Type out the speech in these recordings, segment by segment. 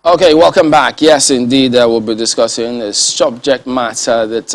Okay, welcome back. Yes, indeed, we'll be discussing a subject matter that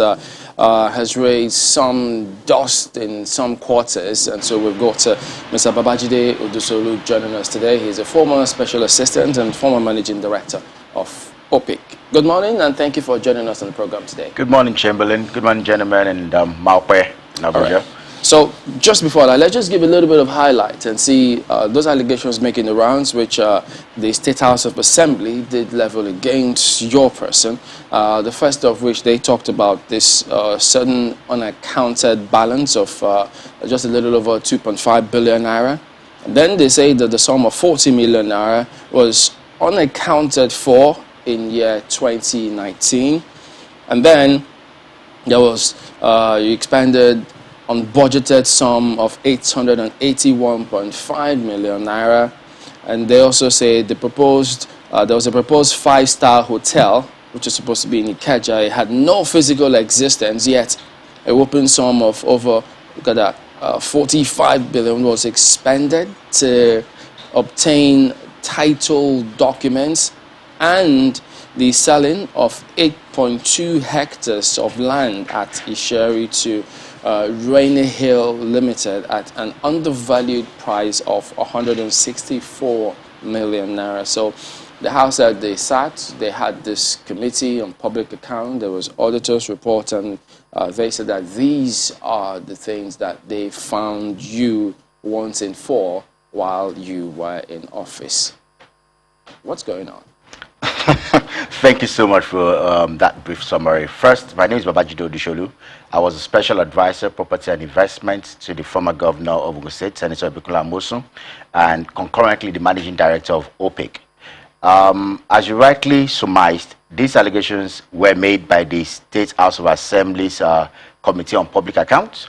has raised some dust in some quarters. And so we've got Mr. Babajide Odusolu joining us today. He's a former special assistant and former managing director of OPIC. Good morning, and thank you for joining us on the program today. Good morning, Chamberlain. Good morning, gentlemen, and Maupe, Nabuja. So just before that, let's just give a little bit of highlight and see those allegations making the rounds, which the State House of Assembly did level against your person. The first of which they talked about this sudden unaccounted balance of just a little over 2.5 billion naira. And then they say that the sum of 40 million naira was unaccounted for in year 2019. And then there was, you expanded unbudgeted sum of 881.5 million naira, and they also say the proposed there was a proposed 5-star hotel which is supposed to be in Ikeja. It had no physical existence, yet a whopping sum of over 45 billion was expended to obtain title documents and the selling of 8.2 hectares of land at Isheri to Rainy Hill Limited at an undervalued price of 164 million naira. So the house that they sat, they had this committee on public account. There was Auditors Report, and they said that these are the things that they found you wanting for while you were in office. What's going on? Thank you so much for that brief summary. First, my name is Babajide Odusolu. I was a special advisor, property and investment to the former governor of Ogun State, Senator Bikola Amosun, and concurrently the managing director of OPIC. As you rightly surmised, these allegations were made by the State House of Assembly's Committee on Public Accounts.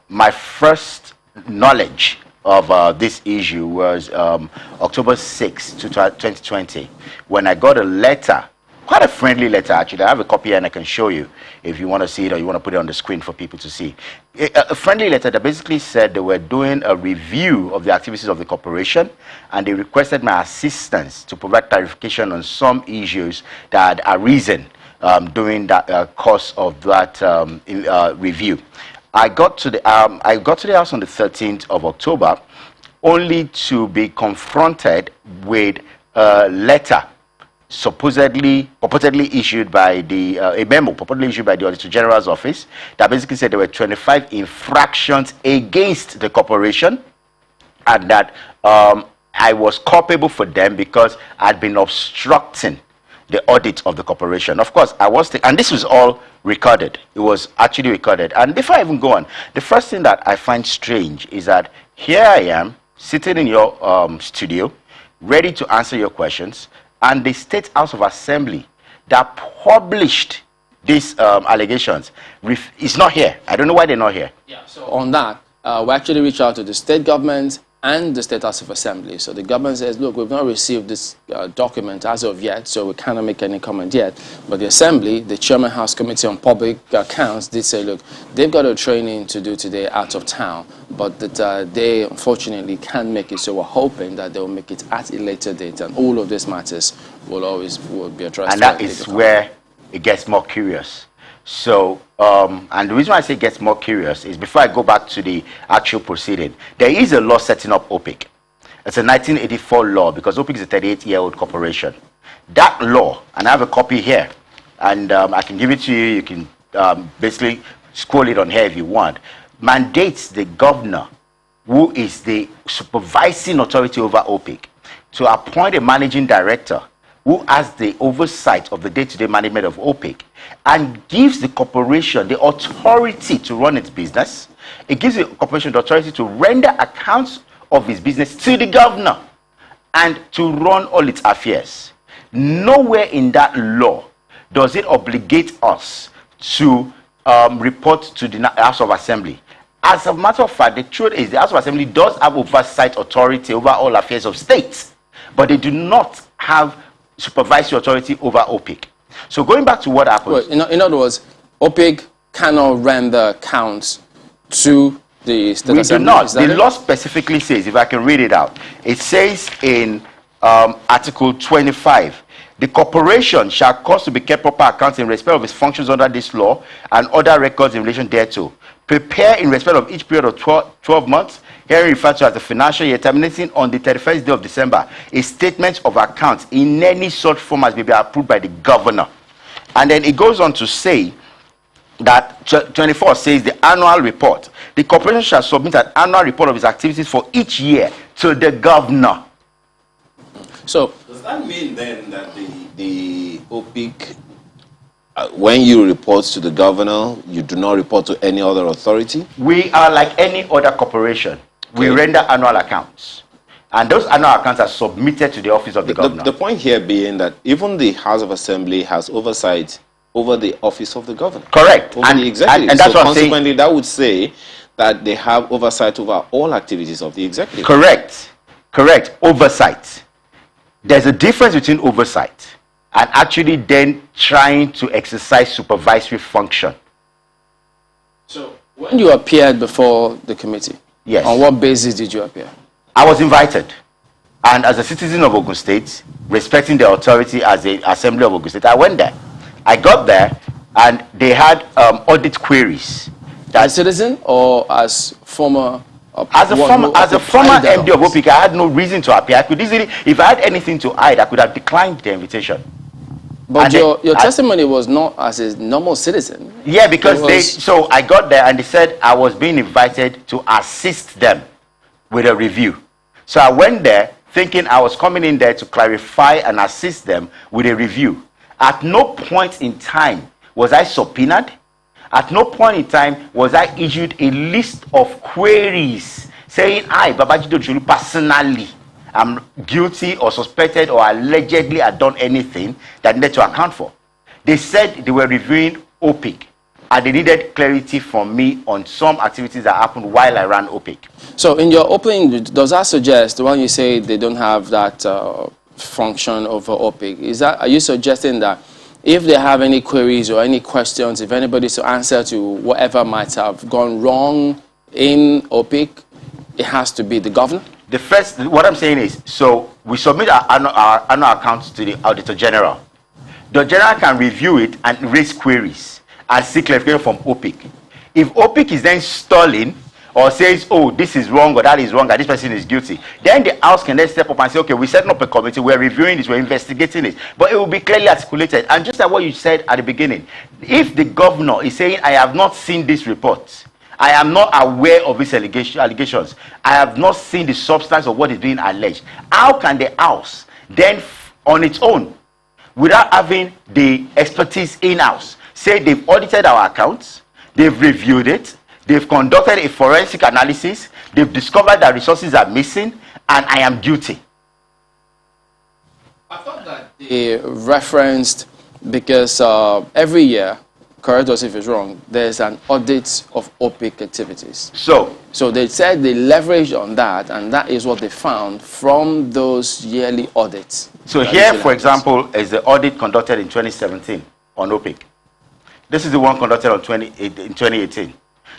My first knowledge of this issue was October 6, 2020, when I got a letter, quite a friendly letter actually. I have a copy and I can show you if you want to see it or you want to put it on the screen for people to see. A friendly letter that basically said they were doing a review of the activities of the corporation, and they requested my assistance to provide clarification on some issues that had arisen during that course of that review. I got to the house on the 13th of October, only to be confronted with a letter purportedly issued by a memo purportedly issued by the Auditor General's office that basically said there were 25 infractions against the corporation, and that I was culpable for them because I'd been obstructing the audit of the corporation. Of course, I was, and this was all recorded. It was actually recorded. And before I even go on, the first thing that I find strange is that here I am sitting in your studio, ready to answer your questions, and the State House of Assembly that published these allegations is not here. I don't know why they're not here. Yeah. So on that, we actually reached out to the state government and the State House of Assembly. So the government says, look, we've not received this document as of yet, so we cannot make any comment yet. But the Assembly, the Chairman House Committee on Public Accounts, did say, look, they've got a training to do today out of town, but that they unfortunately can't make it. So we're hoping that they'll make it at a later date, and all of these matters will be addressed. And that is where it gets more curious. So, and the reason why I say it gets more curious is before I go back to the actual proceeding, there is a law setting up OPIC. It's a 1984 law because OPIC is a 38-year-old corporation. That law, and I have a copy here, and I can give it to you. You can basically scroll it on here if you want, mandates the governor, who is the supervising authority over OPIC, to appoint a managing director who has the oversight of the day-to-day management of OPIC, and gives the corporation the authority to run its business. It gives the corporation the authority to render accounts of its business to the governor and to run all its affairs. Nowhere in that law does it obligate us to report to the House of Assembly. As a matter of fact, the truth is the House of Assembly does have oversight authority over all affairs of states, but they do not have supervisory authority over OPIC. So going back to what happened. Well, in other words, OPIC cannot render accounts to the State Assembly. We do not. The law specifically says, if I can read it out, it says in Article 25, The corporation shall cause to be kept proper accounts in respect of its functions under this law and other records in relation thereto. Prepare in respect of each period of 12 months, here referred to as the financial year, terminating on the 31st day of December, a statement of accounts in any such form as may be approved by the governor. And then it goes on to say that 24 says the annual report. The corporation shall submit an annual report of its activities for each year to the governor. So does that mean then that the OPIC, when you report to the governor, you do not report to any other authority? We are like any other corporation. We render annual accounts. And those annual accounts are submitted to the office of the governor. The point here being that even the House of Assembly has oversight over the office of the governor. Correct. Over the executive. And that's so what I'm saying. consequently, that would say that they have oversight over all activities of the executive. Correct. Correct. Oversight. There's a difference between oversight and actually then trying to exercise supervisory function. So when you appeared before the committee, yes, on what basis did you appear? I was invited. And as a citizen of Ogun State, respecting the authority as the Assembly of Ogun State, I went there. I got there and they had audit queries. As a citizen or as former? As a former MD of OPIC, I had no reason to appear. I could easily, if I had anything to hide, I could have declined the invitation. But your testimony was not as a normal citizen. Yeah, because so I got there and they said I was being invited to assist them with a review. So I went there thinking I was coming in there to clarify and assist them with a review. At no point in time was I subpoenaed. At no point in time was I issued a list of queries saying I, Babajide Odusolu, personally am guilty or suspected or allegedly had done anything that needed to account for. They said they were reviewing OPIC and they needed clarity from me on some activities that happened while I ran OPIC. So in your opening, does that suggest, when you say they don't have that function over OPIC, are you suggesting that if they have any queries or any questions, if anybody's to answer to whatever might have gone wrong in OPIC, it has to be the governor? What I'm saying is, so we submit our annual accounts to the Auditor General. The General can review it and raise queries and seek clarification from OPIC. If OPIC is then stalling or says, oh, this is wrong or that is wrong and this person is guilty, then the House can then step up and say, okay, we're setting up a committee, we're reviewing this, we're investigating it. But it will be clearly articulated. And just like what you said at the beginning, if the governor is saying, I have not seen this report, I am not aware of these allegations, I have not seen the substance of what is being alleged, how can the House then, on its own, without having the expertise in-house, say they've audited our accounts, they've reviewed it, they've conducted a forensic analysis, they've discovered that resources are missing, and I am guilty? I thought that they referenced, because every year, correct us if it's wrong, there's an audit of OPIC activities. So they said they leveraged on that, and that is what they found from those yearly audits. So here, for example, is the audit conducted in 2017 on OPIC. This is the one conducted in 2018.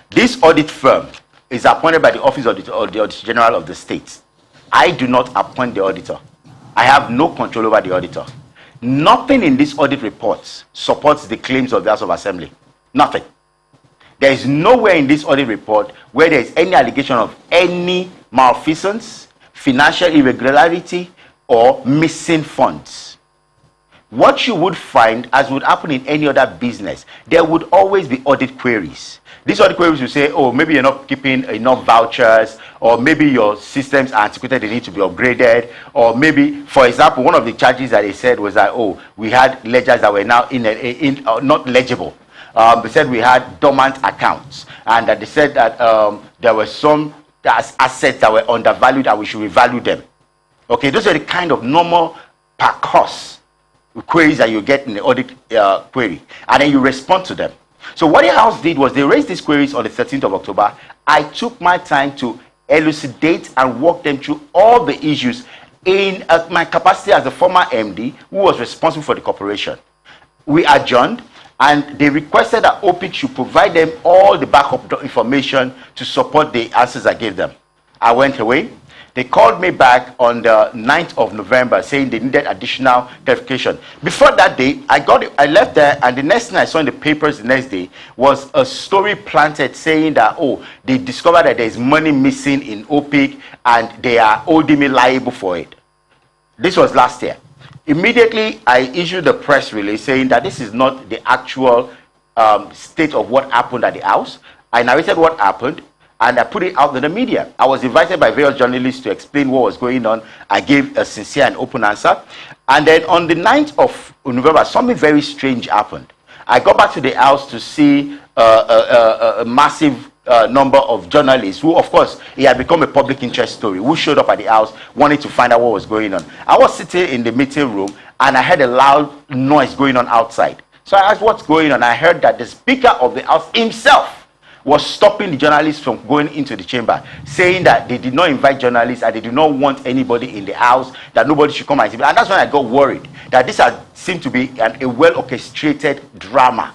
This audit firm is appointed by the Office of the Auditor General of the state. I do not appoint the auditor. I have no control over the auditor. Nothing in this audit report supports the claims of the House of Assembly. Nothing. There is nowhere in this audit report where there is any allegation of any malfeasance, financial irregularity, or missing funds. What you would find, as would happen in any other business, there would always be audit queries. These audit queries will say, oh, maybe you're not keeping enough vouchers, or maybe your systems are antiquated, they need to be upgraded, or maybe, for example, one of the charges that they said was that, oh, we had ledgers that were now not legible. They said we had dormant accounts, and that they said that there were some assets that were undervalued and we should revalue them. Okay, those are the kind of normal per course queries that you get in the audit query, and then you respond to them. So what the House did was they raised these queries on the 13th of October. I took my time to elucidate and walk them through all the issues in my capacity as a former MD who was responsible for the corporation. We adjourned, and they requested that OPIC should provide them all the backup information to support the answers I gave them. I went away. They called me back on the 9th of November saying they needed additional clarification. Before that day, I left there, and the next thing I saw in the papers the next day was a story planted saying that, oh, they discovered that there is money missing in OPIC and they are holding me liable for it. This was last year. Immediately, I issued a press release saying that this is not the actual state of what happened at the house. I narrated what happened, and I put it out in the media. I was invited by various journalists to explain what was going on. I gave a sincere and open answer. And then on the 9th of November, something very strange happened. I got back to the house to see a massive number of journalists who, of course, it had become a public interest story, who showed up at the house wanting to find out what was going on. I was sitting in the meeting room, and I heard a loud noise going on outside. So I asked what's going on. I heard that the Speaker of the House himself was stopping the journalists from going into the chamber, saying that they did not invite journalists and they did not want anybody in the house, that nobody should come and see. And that's when I got worried, that this had seemed to be a well-orchestrated drama,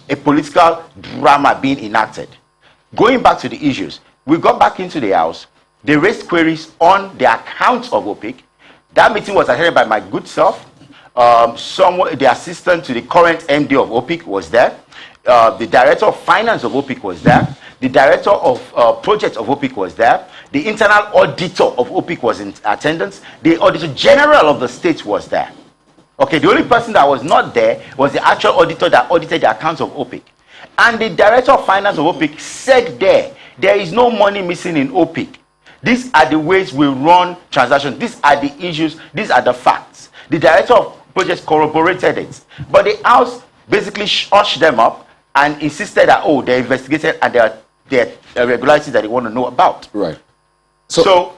a political drama being enacted. Going back to the issues, we got back into the house. They raised queries on the accounts of OPIC. That meeting was attended by my good self. The assistant to the current MD of OPIC was there. The director of finance of OPIC was there. The director of projects of OPIC was there. The internal auditor of OPIC was in attendance. The auditor general of the state was there. Okay, the only person that was not there was the actual auditor that audited the accounts of OPIC. And the director of finance of OPIC said there is no money missing in OPIC. These are the ways we run transactions. These are the issues. These are the facts. The director of projects corroborated it. But the house basically hushed them up and insisted that, oh, they're investigated and there are irregularities that they want to know about. Right. So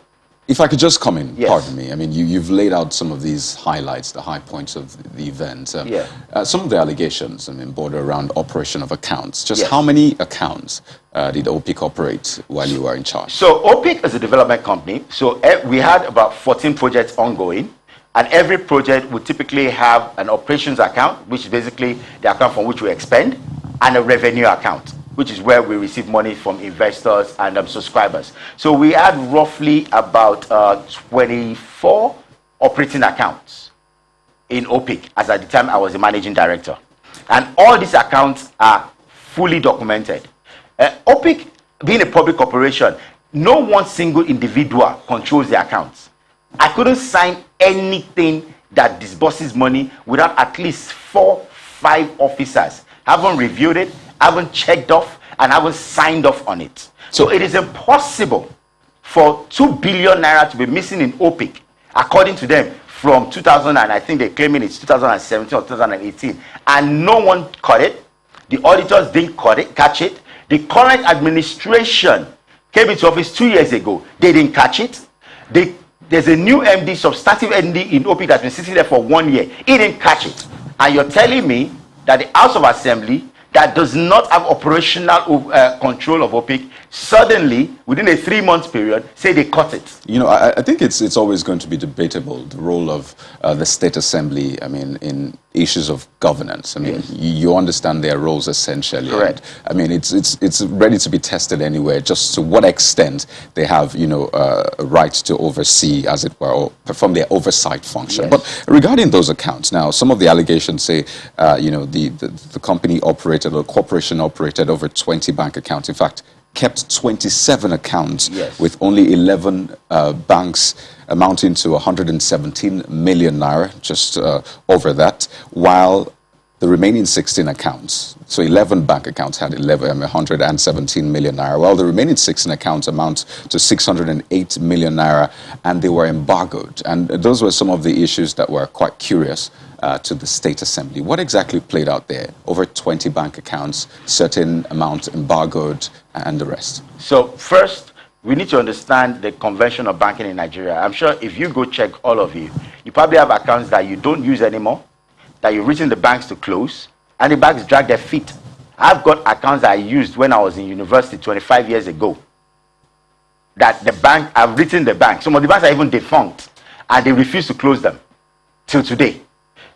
if I could just come in, yes. Pardon me. I mean, you've laid out some of these highlights, the high points of the event. Some of the allegations, I mean, border around operation of accounts. Just yes. How many accounts did OPIC operate while you were in charge? So OPIC is a development company. So we had about 14 projects ongoing. And every project would typically have an operations account, which is basically the account from which we expend, and a revenue account, which is where we receive money from investors and subscribers. So we had roughly about 24 operating accounts in OPIC as at the time I was the managing director. And all these accounts are fully documented. OPIC, being a public corporation, no one single individual controls the accounts. I couldn't sign anything that disburses money without at least 4-5 officers haven't reviewed it, haven't checked off, and haven't signed off on it. So it is impossible for 2 billion naira to be missing in OPIC, according to them, from 2000, and I think they're claiming it's 2017 or 2018, and no one caught it. The auditors didn't catch it. The current administration came into office 2 years ago. They didn't catch it. There's a new MD, substantive MD in OPIC that's been sitting there for 1 year. He didn't catch it. And you're telling me that the House of Assembly that does not have operational control of OPIC suddenly, within a 3-month period, say they caught it? You know, I think it's always going to be debatable, the role of the State Assembly, I mean, in issues of governance. I mean, yes. You understand their roles essentially. Correct. I mean, it's ready to be tested anywhere, just to what extent they have, you know, a right to oversee, as it were, or perform their oversight function. Yes. But regarding those accounts, now, some of the allegations say, you know, the company operated, or corporation operated over 20 bank accounts. In fact, kept 27 accounts, yes. With only 11 banks amounting to 117 million naira, just over that, while the remaining 16 accounts, so 11 bank accounts had 117 million naira, while the remaining 16 accounts amount to 608 million naira, and they were embargoed. And those were some of the issues that were quite curious to the State Assembly. What exactly played out there? Over 20 bank accounts, certain amounts embargoed, and the rest. So first, we need to understand the convention of banking in Nigeria. I'm sure if you go check, all of you probably have accounts that you don't use anymore, that you've written the banks to close, and the banks drag their feet. I've got accounts that I used when I was in university 25 years ago, that the bank, I've written the bank. Some of the banks are even defunct, and they refuse to close them till today.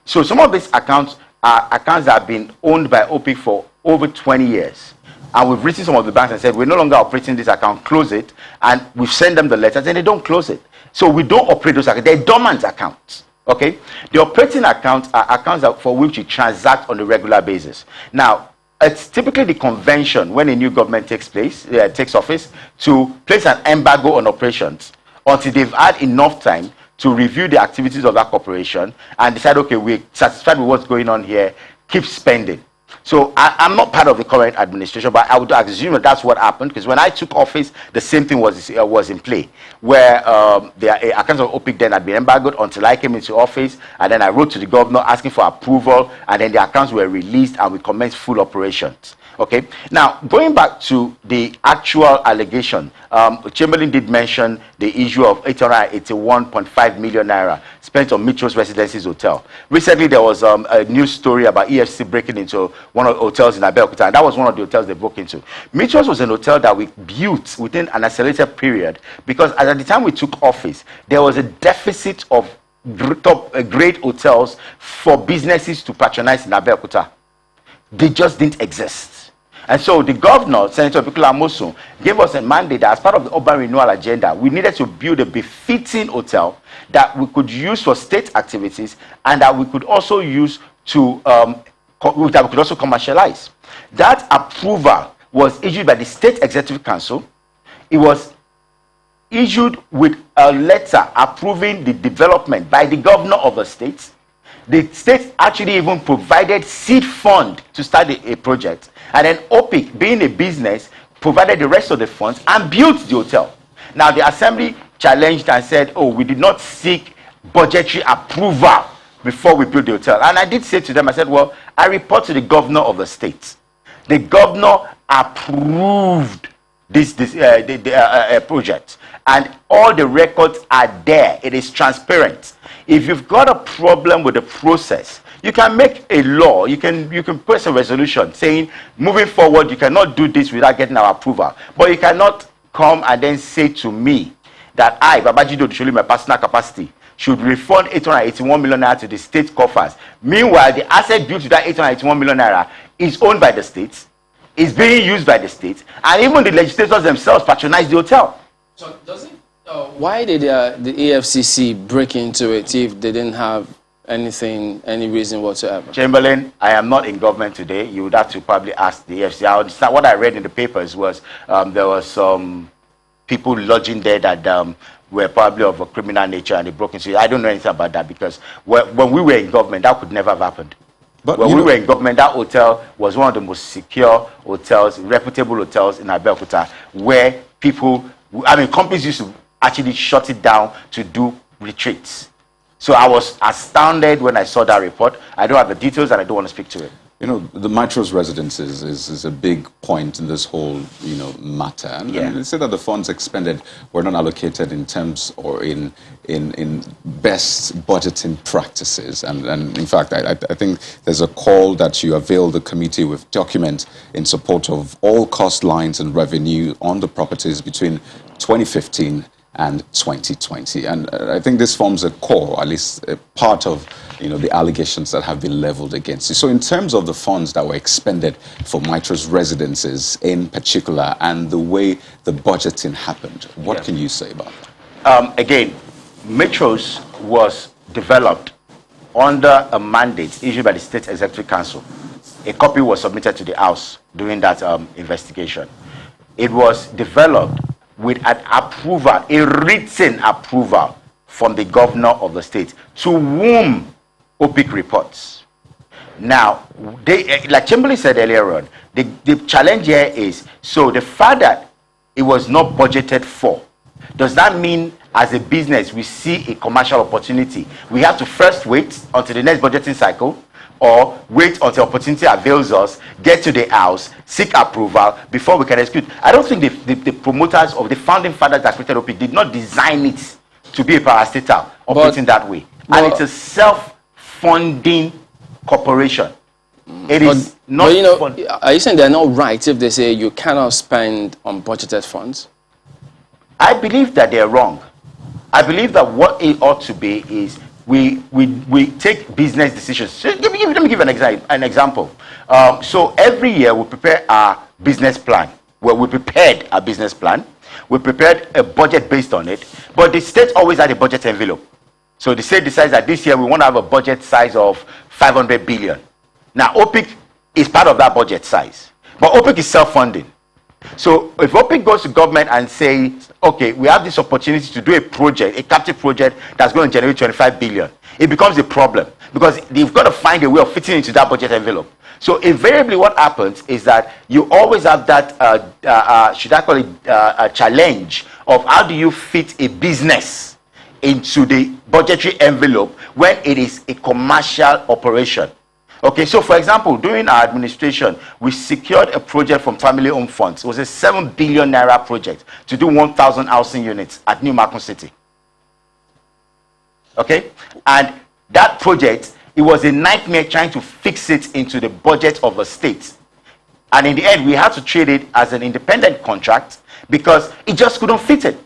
So some of these accounts are accounts that have been owned by OPIC for over 20 years. and we've written some of the banks and said, we're no longer operating this account, close it. And we've sent them the letters and they don't close it. So we don't operate those accounts. They're dormant accounts. Okay? The operating accounts are accounts for which you transact on a regular basis. Now, it's typically the convention when a new government takes office, to place an embargo on operations until they've had enough time to review the activities of that corporation and decide, okay, we're satisfied with what's going on here, keep spending. So I'm not part of the current administration, but I would assume that that's what happened, because when I took office, the same thing was in play, where the accounts of OPIC then had been embargoed until I came into office, and then I wrote to the governor asking for approval, and then the accounts were released and we commenced full operations. Okay, now going back to the actual allegation, Chamberlain did mention the issue of 881.5 million naira spent on Mitros Residence's hotel. Recently, there was a news story about EFC breaking into one of the hotels in Abeokuta, and that was one of the hotels they broke into. Mitros was an hotel that we built within an accelerated period, because at the time we took office, there was a deficit of great hotels for businesses to patronize in Abeokuta. They just didn't exist. And so the governor, Senator Bikola Amosun, gave us a mandate that as part of the urban renewal agenda, we needed to build a befitting hotel that we could use for state activities and that we could also use to, that we could also commercialize. That approval was issued by the State Executive Council. It was issued with a letter approving the development by the governor of the state. The state actually even provided seed fund to start a project. And then OPIC, being a business, provided the rest of the funds and built the hotel. Now, the assembly challenged and said, oh, we did not seek budgetary approval before we built the hotel. And I did say to them, I said, well, I report to the governor of the state. The governor approved this project. And all the records are there. It is transparent. If you've got a problem with the process, you can make a law, you can press a resolution saying, moving forward, you cannot do this without getting our approval. But you cannot come and then say to me that I, Babajide Odusolu, in my personal capacity, should refund 881 million naira to the state coffers. Meanwhile, the asset built to that 881 million naira is owned by the state, is being used by the state, and even the legislators themselves patronize the hotel. So does it? Why did the EFCC break into it if they didn't have any reason whatsoever? Chamberlain, I am not in government today. You would have to probably ask the EFCC. I understand what I read in the papers was there was some people lodging there that were probably of a criminal nature and they broke into it. I don't know anything about that, because when we were in government, that could never have happened. But when we were in government, that hotel was one of the most secure hotels, reputable hotels in Abeokuta, where companies used to actually shut it down to do retreats. So I was astounded when I saw that report. I don't have the details and I don't want to speak to it. You know, the Mitros Residence is a big point in this whole, matter. And they say that the funds expended were not allocated in terms or in best budgeting practices. And in fact, I think there's a call that you avail the committee with documents in support of all cost lines and revenue on the properties between 2015 and 2020. And I think this forms a core, at least a part of the allegations that have been leveled against you. So in terms of the funds that were expended for Mitros Residences in particular and the way the budgeting happened, what can you say about that? Again, Mitros was developed under a mandate issued by the State Executive Council. A copy was submitted to the House during that investigation. It was developed with an approval, a written approval from the governor of the state, to whom OPIC reports. Now, like Chamberlain said earlier on, the challenge here is, so the fact that it was not budgeted for, does that mean as a business we see a commercial opportunity? We have to first wait until the next budgeting cycle, or wait until opportunity avails us, get to the House, seek approval before we can execute. I don't think the promoters of the founding fathers that created OPIC did not design it to be a parastatal operating that way. And it's a self-funding corporation. It is not. Are you saying they're not right if they say you cannot spend on budgeted funds? I believe that they're wrong. I believe that what it ought to be is, we take business decisions. So let me give an example. So every year we prepare our business plan. Well, we prepared a business plan. We prepared a budget based on it. But the state always had a budget envelope. So the state decides that this year we want to have a budget size of 500 billion. Now, OPIC is part of that budget size. But OPIC is self-funding. So if OPIC goes to government and says, okay, we have this opportunity to do a project, a captive project that's going to generate 25 billion, it becomes a problem because they've got to find a way of fitting into that budget envelope. So invariably what happens is that you always have that, should I call it a challenge of how do you fit a business into the budgetary envelope when it is a commercial operation. Okay, so for example, during our administration, we secured a project from family-owned funds. It was a 7 billion naira project to do 1,000 housing units at New Market City. Okay, and that project, it was a nightmare trying to fix it into the budget of a state. And in the end, we had to treat it as an independent contract because it just couldn't fit it.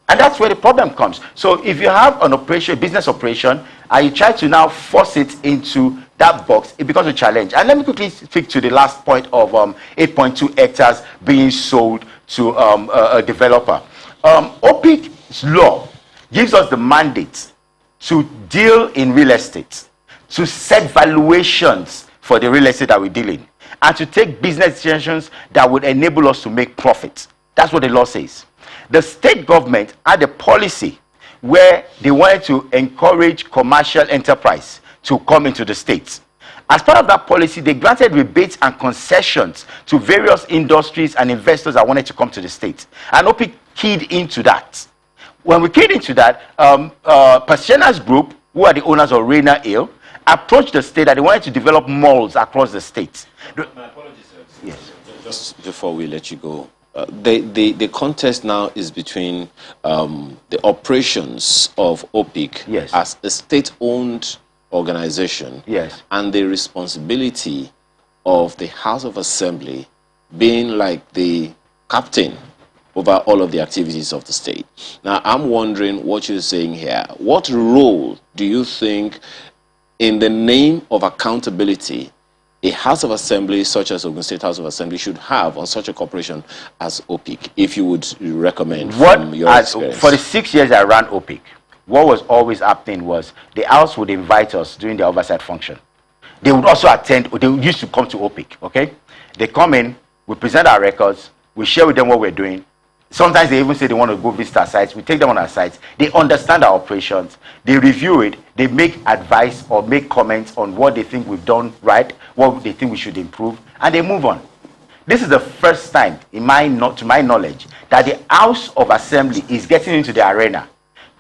And that's where the problem comes. So if you have an operation, business operation, and you try to now force it into that box, it becomes a challenge. And let me quickly speak to the last point of 8.2 hectares being sold to a developer. OPIC's law gives us the mandate to deal in real estate, to set valuations for the real estate that we deal in, and to take business decisions that would enable us to make profit. That's what the law says. The state government had a policy where they wanted to encourage commercial enterprise to come into the state. As part of that policy, they granted rebates and concessions to various industries and investors that wanted to come to the state. And OPIC keyed into that. When we keyed into that, Pasiena's group, who are the owners of Reina Ale, approached the state that they wanted to develop malls across the state. My apologies, sir. Yes. Just before we let you go, the contest now is between the operations of OPIC Yes. as a state-owned organization, Yes, and the responsibility of the House of Assembly being like the captain over all of the activities of the state. Now, I'm wondering what you're saying here. What role do you think, in the name of accountability, a House of Assembly such as Ogun State House of Assembly should have on such a corporation as OPIC, if you would recommend from your experience? For the 6 years I ran OPIC, what was always happening was the House would invite us during the oversight function. They would also attend, they used to come to OPIC, okay? They come in, we present our records, we share with them what we're doing. Sometimes they even say they want to go visit our sites. We take them on our sites. They understand our operations. They review it. They make advice or make comments on what they think we've done right, what they think we should improve, and they move on. This is the first time, to my knowledge, that the House of Assembly is getting into the arena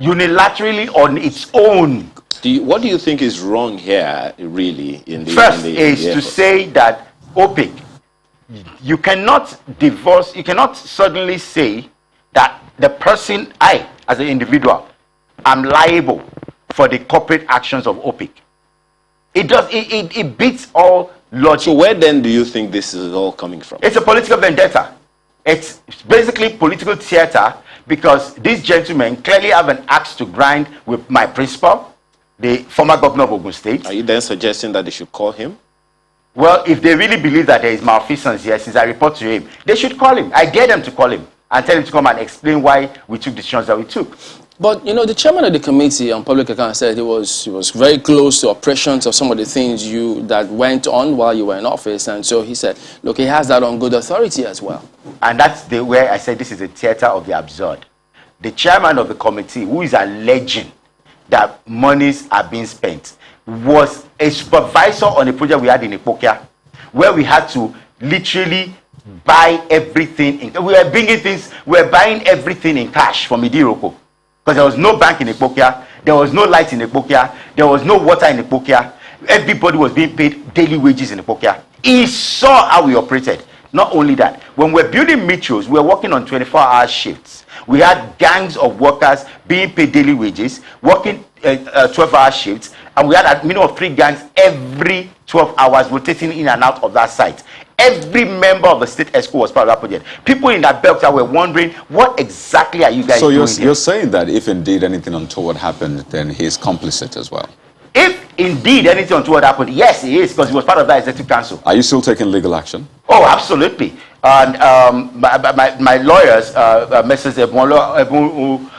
unilaterally on its own. What do you think is wrong here, really? First is to say that OPIC, you cannot divorce, you cannot suddenly say that the person, I, as an individual, am liable for the corporate actions of OPIC. It beats all logic. So where then do you think this is all coming from? It's a political vendetta. It's basically political theater because these gentlemen clearly have an axe to grind with my principal, the former governor of Ogun State. Are you then suggesting that they should call him? Well, if they really believe that there is malfeasance here, since I report to him, they should call him. I dare them to call him and tell him to come and explain why we took the decisions that we took. But, you know, the chairman of the committee on public accounts said he was very close to operations of some of the things that went on while you were in office. And so he said, look, he has that on good authority as well. And that's where I said this is a theater of the absurd. The chairman of the committee, who is alleging that monies are being spent, was a supervisor on a project we had in Ipokia, where we had to literally buy everything. We were buying everything in cash from Idiroko. Because there was no bank in Ipokia, there was no light in Ipokia, there was no water in Ipokia. Everybody was being paid daily wages in Ipokia. He saw how we operated. Not only that, when we're building Mitros, we were working on 24-hour shifts. We had gangs of workers being paid daily wages, working 12-hour shifts, and we had a minimum of 3 gangs every 12 hours rotating in and out of that site. Every member of the state ESCO was part of that project. People in that belt were wondering, what exactly are you guys doing? So you're saying that if indeed anything untoward happened, then he's complicit as well? If indeed anything untoward happened, yes, he is, because he was part of that executive council. Are you still taking legal action? Oh, absolutely. And my lawyers, Messrs.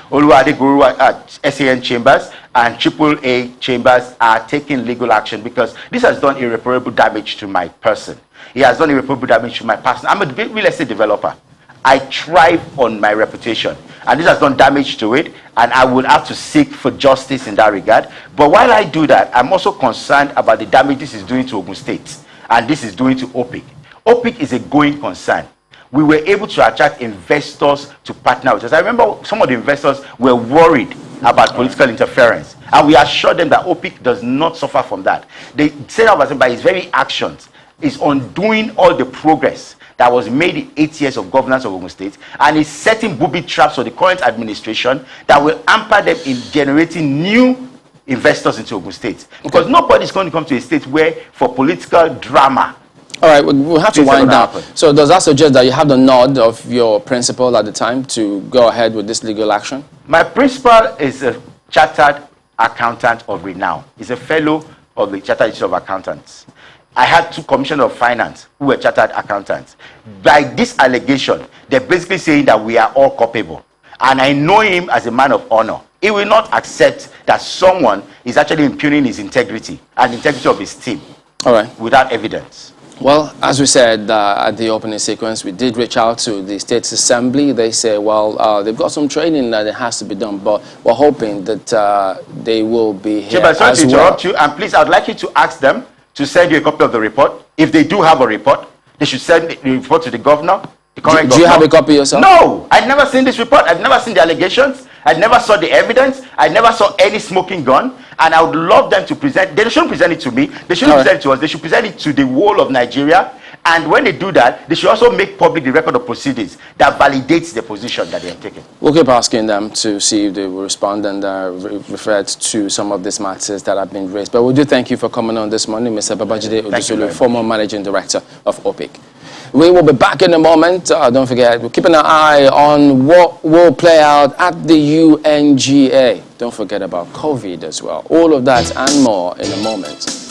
Oluwadeguru at SAN Chambers and AAA Chambers, are taking legal action because this has done irreparable damage to my person. It has done irreparable damage to my person. I'm a real estate developer. I thrive on my reputation, and this has done damage to it, and I will have to seek for justice in that regard. But while I do that, I'm also concerned about the damage this is doing to Ogun State, and this is doing to OPIC. OPIC is a going concern. We were able to attract investors to partner with us. I remember some of the investors were worried about political interference, and we assured them that OPIC does not suffer from that. They said that by his very actions is undoing all the progress that was made in 8 years of governance of Ogun State, and is setting booby traps for the current administration that will hamper them in generating new investors into Ogun State. Because nobody's going to come to a state where, for political drama. All right, we'll have to wind down. So does that suggest that you have the nod of your principal at the time to go ahead with this legal action? My principal is a chartered accountant of renown. He's a fellow of the Chartered Institute of Accountants. I had 2 commissioners of finance who were chartered accountants. By this allegation, they're basically saying that we are all culpable. And I know him as a man of honor. He will not accept that someone is actually impugning his integrity and the integrity of his team. All right. Without evidence. Well, as we said at the opening sequence, we did reach out to the State's Assembly. They say, well, they've got some training that it has to be done, but we're hoping that they will be here Chairman, sorry as to well. interrupt you, and please, I'd like you to ask them to send you a copy of the report. If they do have a report, they should send the report to the governor, the current governor. Do you have a copy yourself? No, I've never seen this report. I've never seen the allegations. I never saw the evidence. I never saw any smoking gun. And I would love them to present. They shouldn't present it to me. They shouldn't present it to us. They should present it to the whole of Nigeria. And when they do that, they should also make public the record of proceedings that validates the position that they have taken. We'll keep asking them to see if they will respond and refer to some of these matters that have been raised. But we do thank you for coming on this morning, Mr. Babajide Odusolu, former Managing Director of OPIC. We will be back in a moment. Don't forget, we're keeping an eye on what will play out at the UNGA. Don't forget about COVID as well. All of that and more in a moment.